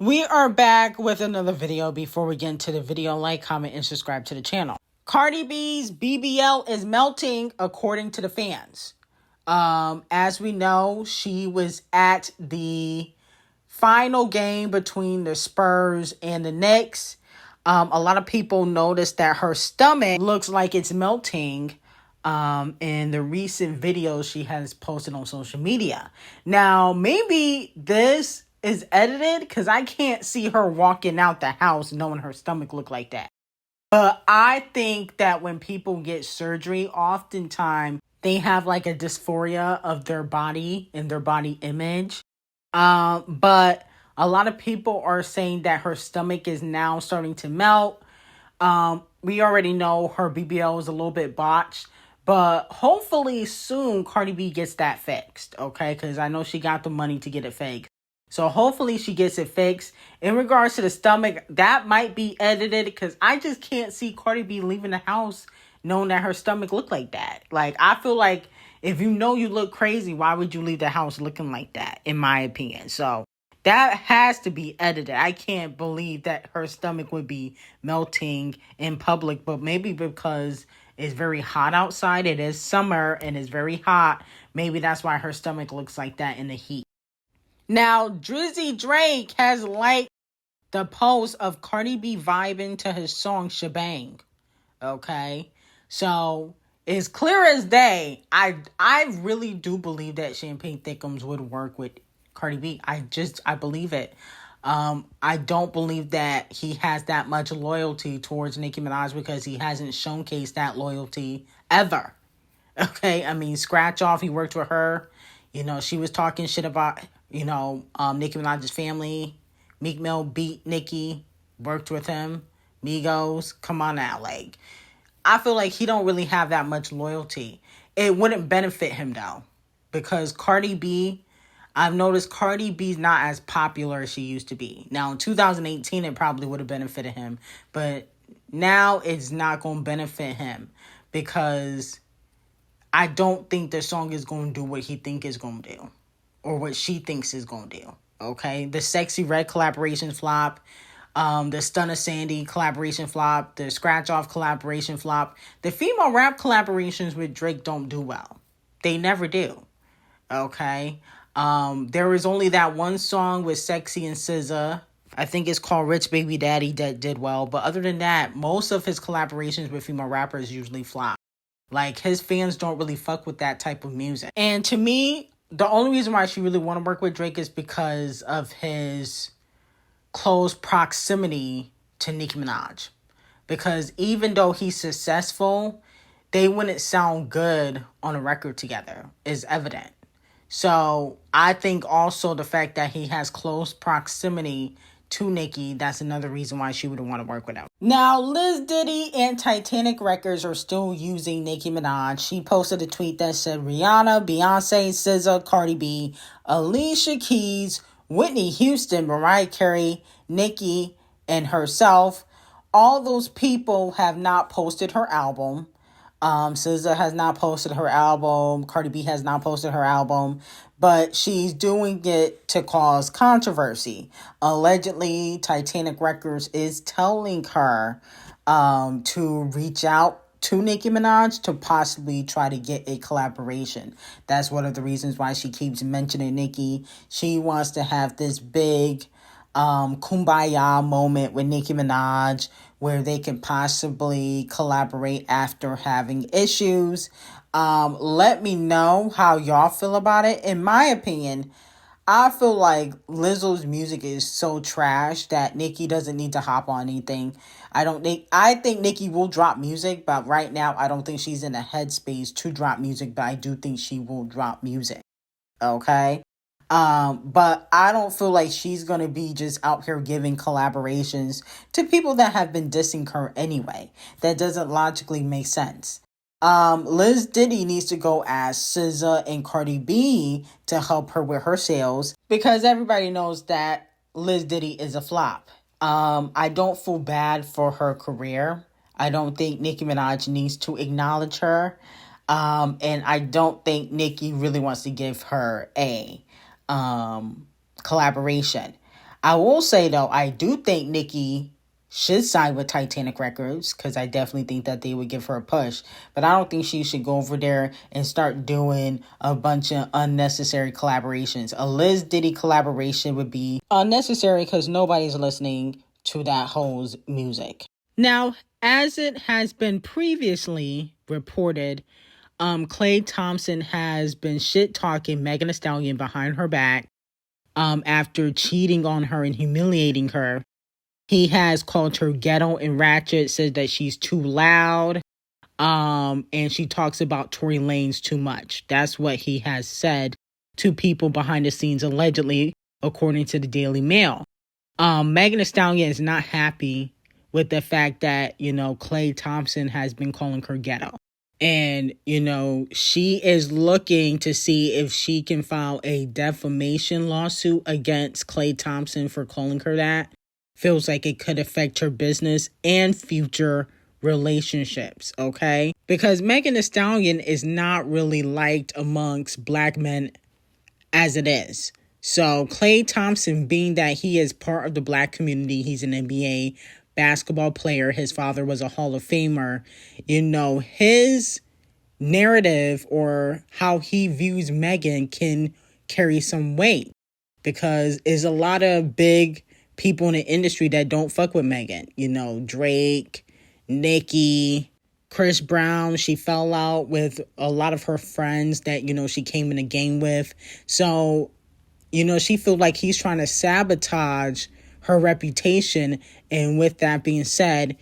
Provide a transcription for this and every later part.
We are back with another video. Before we get into the video, like, comment, and subscribe to the channel. Cardi B's BBL is melting according to the fans. As we know, she was at the final game between the Spurs and the Knicks. A lot of people noticed that her stomach looks like it's melting in the recent videos she has posted on social media. Now, maybe this is edited because I can't see her walking out the house knowing her stomach look like that. But I think that when people get surgery, oftentimes they have like a dysphoria of their body and their body image. But a lot of people are saying that her stomach is now starting to melt. We already know her BBL is a little bit botched. But hopefully soon Cardi B gets that fixed, okay? Because I know she got the money to get it fixed. So hopefully she gets it fixed. In regards to the stomach, that might be edited because I just can't see Cardi B leaving the house knowing that her stomach looked like that. Like, I feel like if you know you look crazy, why would you leave the house looking like that, in my opinion? So that has to be edited. I can't believe that her stomach would be melting in public, but maybe because it's very hot outside. It is summer and it's very hot. Maybe that's why her stomach looks like that in the heat. Now, Drizzy Drake has liked the post of Cardi B vibing to his song Shebang. Okay? So, it's clear as day. I really do believe that Champagne Thickums would work with Cardi B. I believe it. I don't believe that he has that much loyalty towards Nicki Minaj because he hasn't showcased that loyalty ever. Okay? I mean, scratch off, he worked with her. You know, she was talking shit about, Nicki Minaj's family. Meek Mill beat Nicki, worked with him. Migos, come on now. Like, I feel like he don't really have that much loyalty. It wouldn't benefit him, though. Because Cardi B, I've noticed Cardi B's not as popular as she used to be. Now, in 2018, it probably would have benefited him. But now it's not going to benefit him. Because I don't think the song is going to do what he think it's going to do. Or what she thinks it's going to do. Okay? The Sexy Red collaboration flop. The Stunna Sandy collaboration flop. The Scratch Off collaboration flop. The female rap collaborations with Drake don't do well. They never do. Okay? There was only that one song with Sexy and SZA. I think it's called Rich Baby Daddy that did well. But other than that, most of his collaborations with female rappers usually flop. Like, his fans don't really fuck with that type of music. And to me, the only reason why she really want to work with Drake is because of his close proximity to Nicki Minaj. Because even though he's successful, they wouldn't sound good on a record together, is evident. So I think also the fact that he has close proximity to Nicki, that's another reason why she wouldn't want to work with him. Now, Liz Diddy and Titanic Records are still using Nicki Minaj. She posted a tweet that said Rihanna, Beyonce, SZA, Cardi B, Alicia Keys, Whitney Houston, Mariah Carey, Nicki, and herself. All those people have not posted her album. SZA has not posted her album. Cardi B has not posted her album. But she's doing it to cause controversy. Allegedly, Titanic Records is telling her to reach out to Nicki Minaj to possibly try to get a collaboration. That's one of the reasons why she keeps mentioning Nicki. She wants to have this big kumbaya moment with Nicki Minaj where they can possibly collaborate after having issues. Let me know how y'all feel about it. In my opinion, I feel like Lizzo's music is so trash that Nicki doesn't need to hop on anything. I think Nicki will drop music, but right now I don't think she's in a headspace to drop music, but I do think she will drop music. Okay? But I don't feel like she's going to be just out here giving collaborations to people that have been dissing her anyway. That doesn't logically make sense. Liz Diddy needs to go ask SZA and Cardi B to help her with her sales because everybody knows that Liz Diddy is a flop. I don't feel bad for her career. I don't think Nicki Minaj needs to acknowledge her. And I don't think Nicki really wants to give her a collaboration. I will say, though, I do think Nicki should sign with Titanic Records because I definitely think that they would give her a push. But I don't think she should go over there and start doing a bunch of unnecessary collaborations. A Liz Diddy collaboration would be unnecessary because nobody's listening to that hoe's music. Now, as it has been previously reported, Klay Thompson has been shit-talking Megan Thee Stallion behind her back after cheating on her and humiliating her. He has called her ghetto and ratchet, said that she's too loud, and she talks about Tory Lanez too much. That's what he has said to people behind the scenes, allegedly, according to the Daily Mail. Megan Thee Stallion is not happy with the fact that, Klay Thompson has been calling her ghetto. And, she is looking to see if she can file a defamation lawsuit against Klay Thompson for calling her that. Feels like it could affect her business and future relationships, okay? Because Megan Thee Stallion is not really liked amongst black men as it is. So Klay Thompson, being that he is part of the black community, he's an NBA basketball player, his father was a Hall of Famer, his narrative or how he views Megan can carry some weight because there's a lot of big people in the industry that don't fuck with Megan. Drake, Nicki, Chris Brown. She fell out with a lot of her friends that, she came in the game with. So, she feels like he's trying to sabotage her reputation. And with that being said,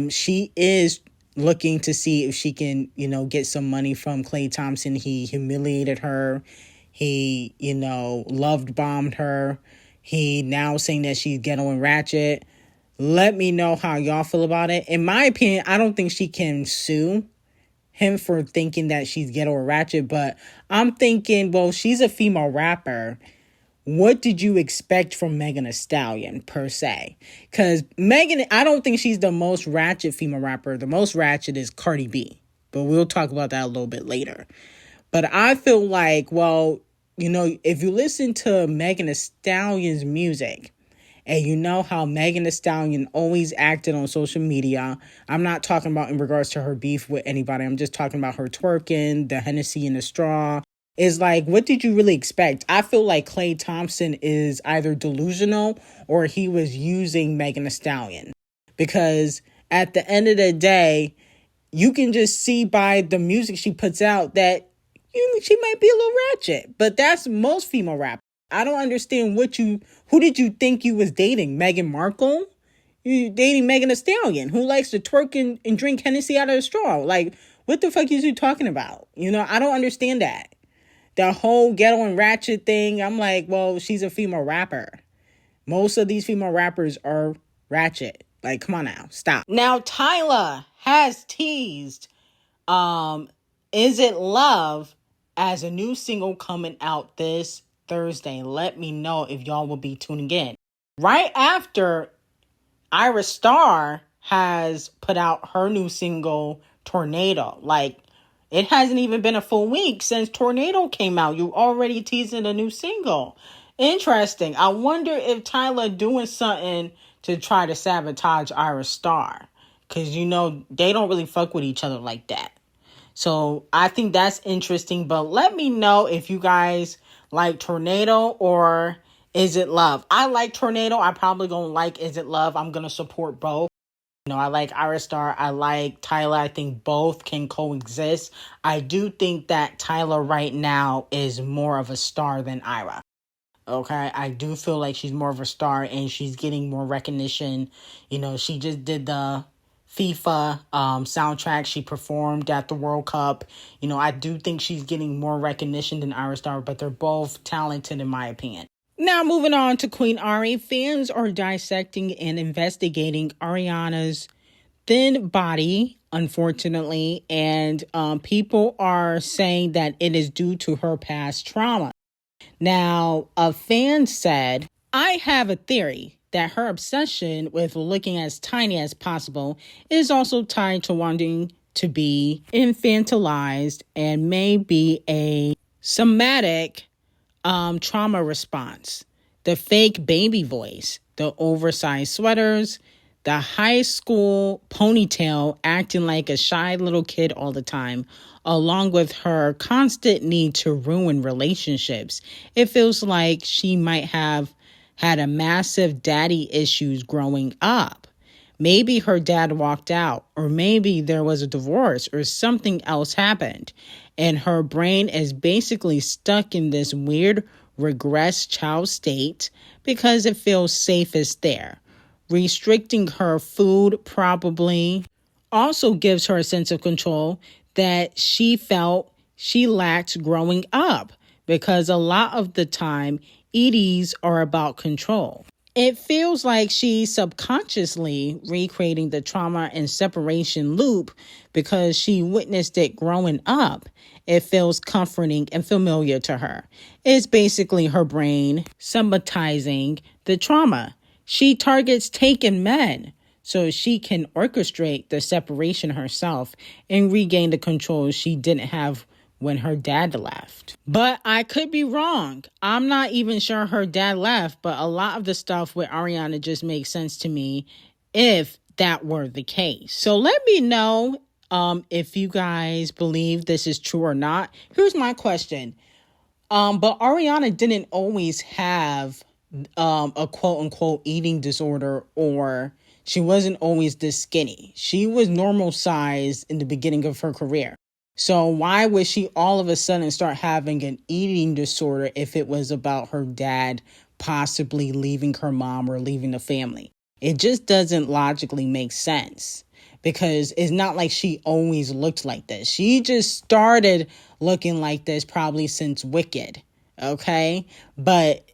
she is looking to see if she can, get some money from Klay Thompson. He humiliated her. He, loved bombed her. He now saying that she's ghetto and ratchet. Let me know how y'all feel about it. In my opinion, I don't think she can sue him for thinking that she's ghetto or ratchet, but I'm thinking, well, she's a female rapper. What did you expect from Megan Thee Stallion, per se? Because Megan, I don't think she's the most ratchet female rapper. The most ratchet is Cardi B. But we'll talk about that a little bit later. But I feel like, well, if you listen to Megan Thee Stallion's music, and you know how Megan Thee Stallion always acted on social media. I'm not talking about in regards to her beef with anybody. I'm just talking about her twerking, the Hennessy in the straw. It's like, what did you really expect? I feel like Klay Thompson is either delusional or he was using Megan Thee Stallion. Because at the end of the day, you can just see by the music she puts out that she might be a little ratchet. But that's most female rappers. I don't understand who did you think you was dating? Meghan Markle? You dating Megan Thee Stallion, who likes to twerk and drink Hennessy out of a straw. Like, what the fuck is you talking about? I don't understand that. The whole ghetto and ratchet thing, I'm like, well, she's a female rapper. Most of these female rappers are ratchet. Like, come on now, stop. Now, Tyla has teased Is It Love as a new single coming out this Thursday. Let me know if y'all will be tuning in. Right after Ayra Starr has put out her new single, Tornado. Like, it hasn't even been a full week since Tornado came out. You already teasing a new single. Interesting. I wonder if Tyla doing something to try to sabotage Ayra Starr. Because, they don't really fuck with each other like that. So I think that's interesting. But let me know if you guys like Tornado or Is It Love. I like Tornado. I probably gonna like Is It Love. I'm gonna support both. I like Ayra Starr. I like Tyla. I think both can coexist. I do think that Tyla right now is more of a star than Ayra. Okay, I do feel like she's more of a star and she's getting more recognition. She just did the FIFA soundtrack. She performed at the World Cup. I do think she's getting more recognition than Ayra Starr, but they're both talented in my opinion. Now moving on to Queen Ari. Fans are dissecting and investigating Ariana's thin body, unfortunately, and people are saying that it is due to her past trauma. Now, a fan said, I have a theory that her obsession with looking as tiny as possible is also tied to wanting to be infantilized and may be a somatic trauma response. The fake baby voice, the oversized sweaters, the high school ponytail, acting like a shy little kid all the time, along with her constant need to ruin relationships. It feels like she might have had a massive daddy issues growing up. Maybe her dad walked out, or maybe there was a divorce, or something else happened. And her brain is basically stuck in this weird regressed child state because it feels safest there. Restricting her food probably also gives her a sense of control that she felt she lacked growing up, because a lot of the time, EDs are about control. It feels like she's subconsciously recreating the trauma and separation loop because she witnessed it growing up. It feels comforting and familiar to her. It's basically her brain sympathizing the trauma. She targets taken men so she can orchestrate the separation herself and regain the control she didn't have when her dad left. But I could be wrong. I'm not even sure her dad left, but a lot of the stuff with Ariana just makes sense to me if that were the case. So let me know if you guys believe this is true or not. Here's my question. But Ariana didn't always have a quote unquote eating disorder, or she wasn't always this skinny. She was normal size in the beginning of her career. So why would she all of a sudden start having an eating disorder if it was about her dad possibly leaving her mom or leaving the family? It just doesn't logically make sense, because it's not like she always looked like this. She just started looking like this probably since Wicked, okay? But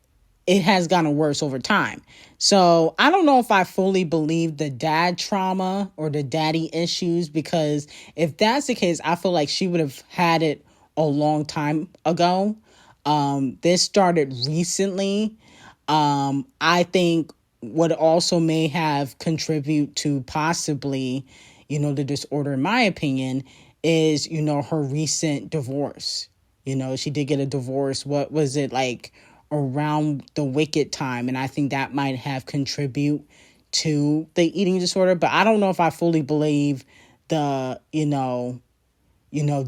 it has gotten worse over time. So I don't know if I fully believe the dad trauma or the daddy issues, because if that's the case, I feel like she would have had it a long time ago. This started recently. I think what also may have contributed to possibly, the disorder, in my opinion, is, her recent divorce. She did get a divorce. What was it, like around the Wicked time? And I think that might have contributed to the eating disorder. But I don't know if I fully believe the,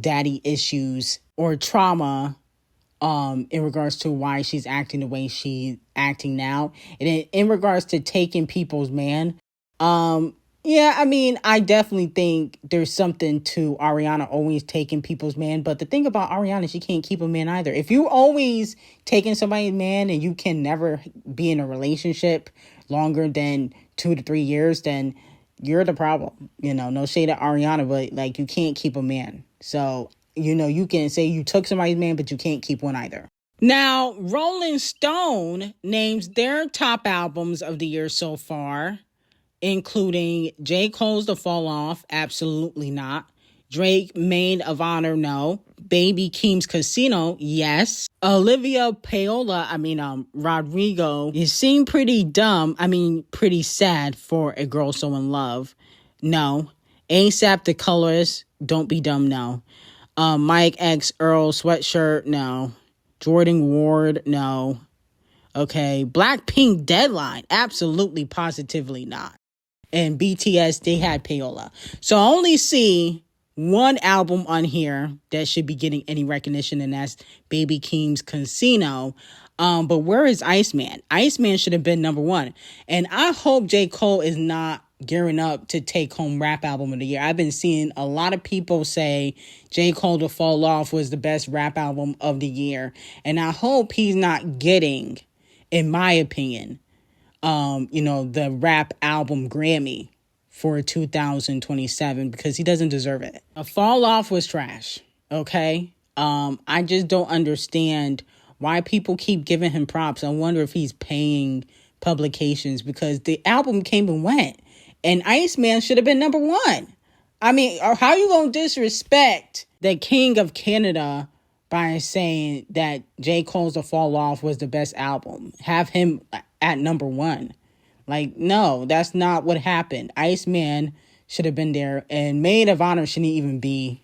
daddy issues or trauma in regards to why she's acting the way she's acting now. And in regards to taking people's man, yeah, I mean, I definitely think there's something to Ariana always taking people's man. But the thing about Ariana, she can't keep a man either. If you always taking somebody's man and you can never be in a relationship longer than 2 to 3 years, then you're the problem. No shade at Ariana, but like, you can't keep a man. So, you can say you took somebody's man, but you can't keep one either. Now, Rolling Stone names their top albums of the year so far, including J. Cole's The Fall Off, absolutely not. Drake, Maid of Honor, no. Baby Keem's Casino, yes. Olivia Rodrigo, you seem pretty dumb, pretty sad for a girl so in love, no. ASAP The Colors, Don't Be Dumb, no. Mike X Earl Sweatshirt, no. Jordan Ward, no. Okay, Blackpink Deadline, absolutely positively not. And BTS, they had Payola. So I only see one album on here that should be getting any recognition, and that's Baby Keem's Casino. But where is Iceman? Iceman should have been number one. And I hope J. Cole is not gearing up to take home rap album of the year. I've been seeing a lot of people say J. Cole To Fall Off was the best rap album of the year. And I hope he's not getting, in my opinion, the rap album Grammy for 2027, because he doesn't deserve it. A Fall Off was trash. Okay. I just don't understand why people keep giving him props. I wonder if he's paying publications, because the album came and went, and Iceman should have been number one. I mean, how you gonna disrespect the King of Canada by saying that J. Cole's The Fall Off was the best album? Have him at number one. Like, no, that's not what happened. Iceman should have been there, and Maid of Honor shouldn't even be,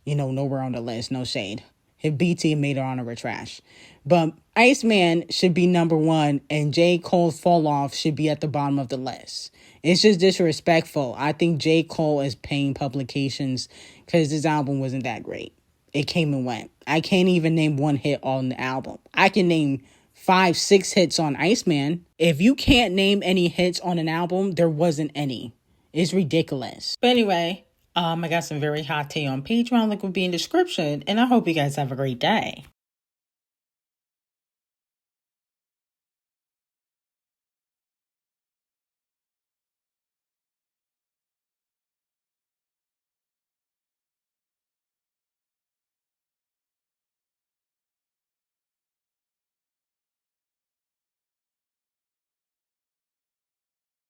nowhere on the list. No shade. If BT and Maid of Honor were trash. But Iceman should be number one and J. Cole's Fall Off should be at the bottom of the list. It's just disrespectful. I think J. Cole is paying publications because his album wasn't that great. It came and went. I can't even name one hit on the album. I can name 5, 6 hits on Iceman. If you can't name any hits on an album, there wasn't any. It's ridiculous. But anyway, I got some very hot tea on Patreon. Link will be in the description. And I hope you guys have a great day.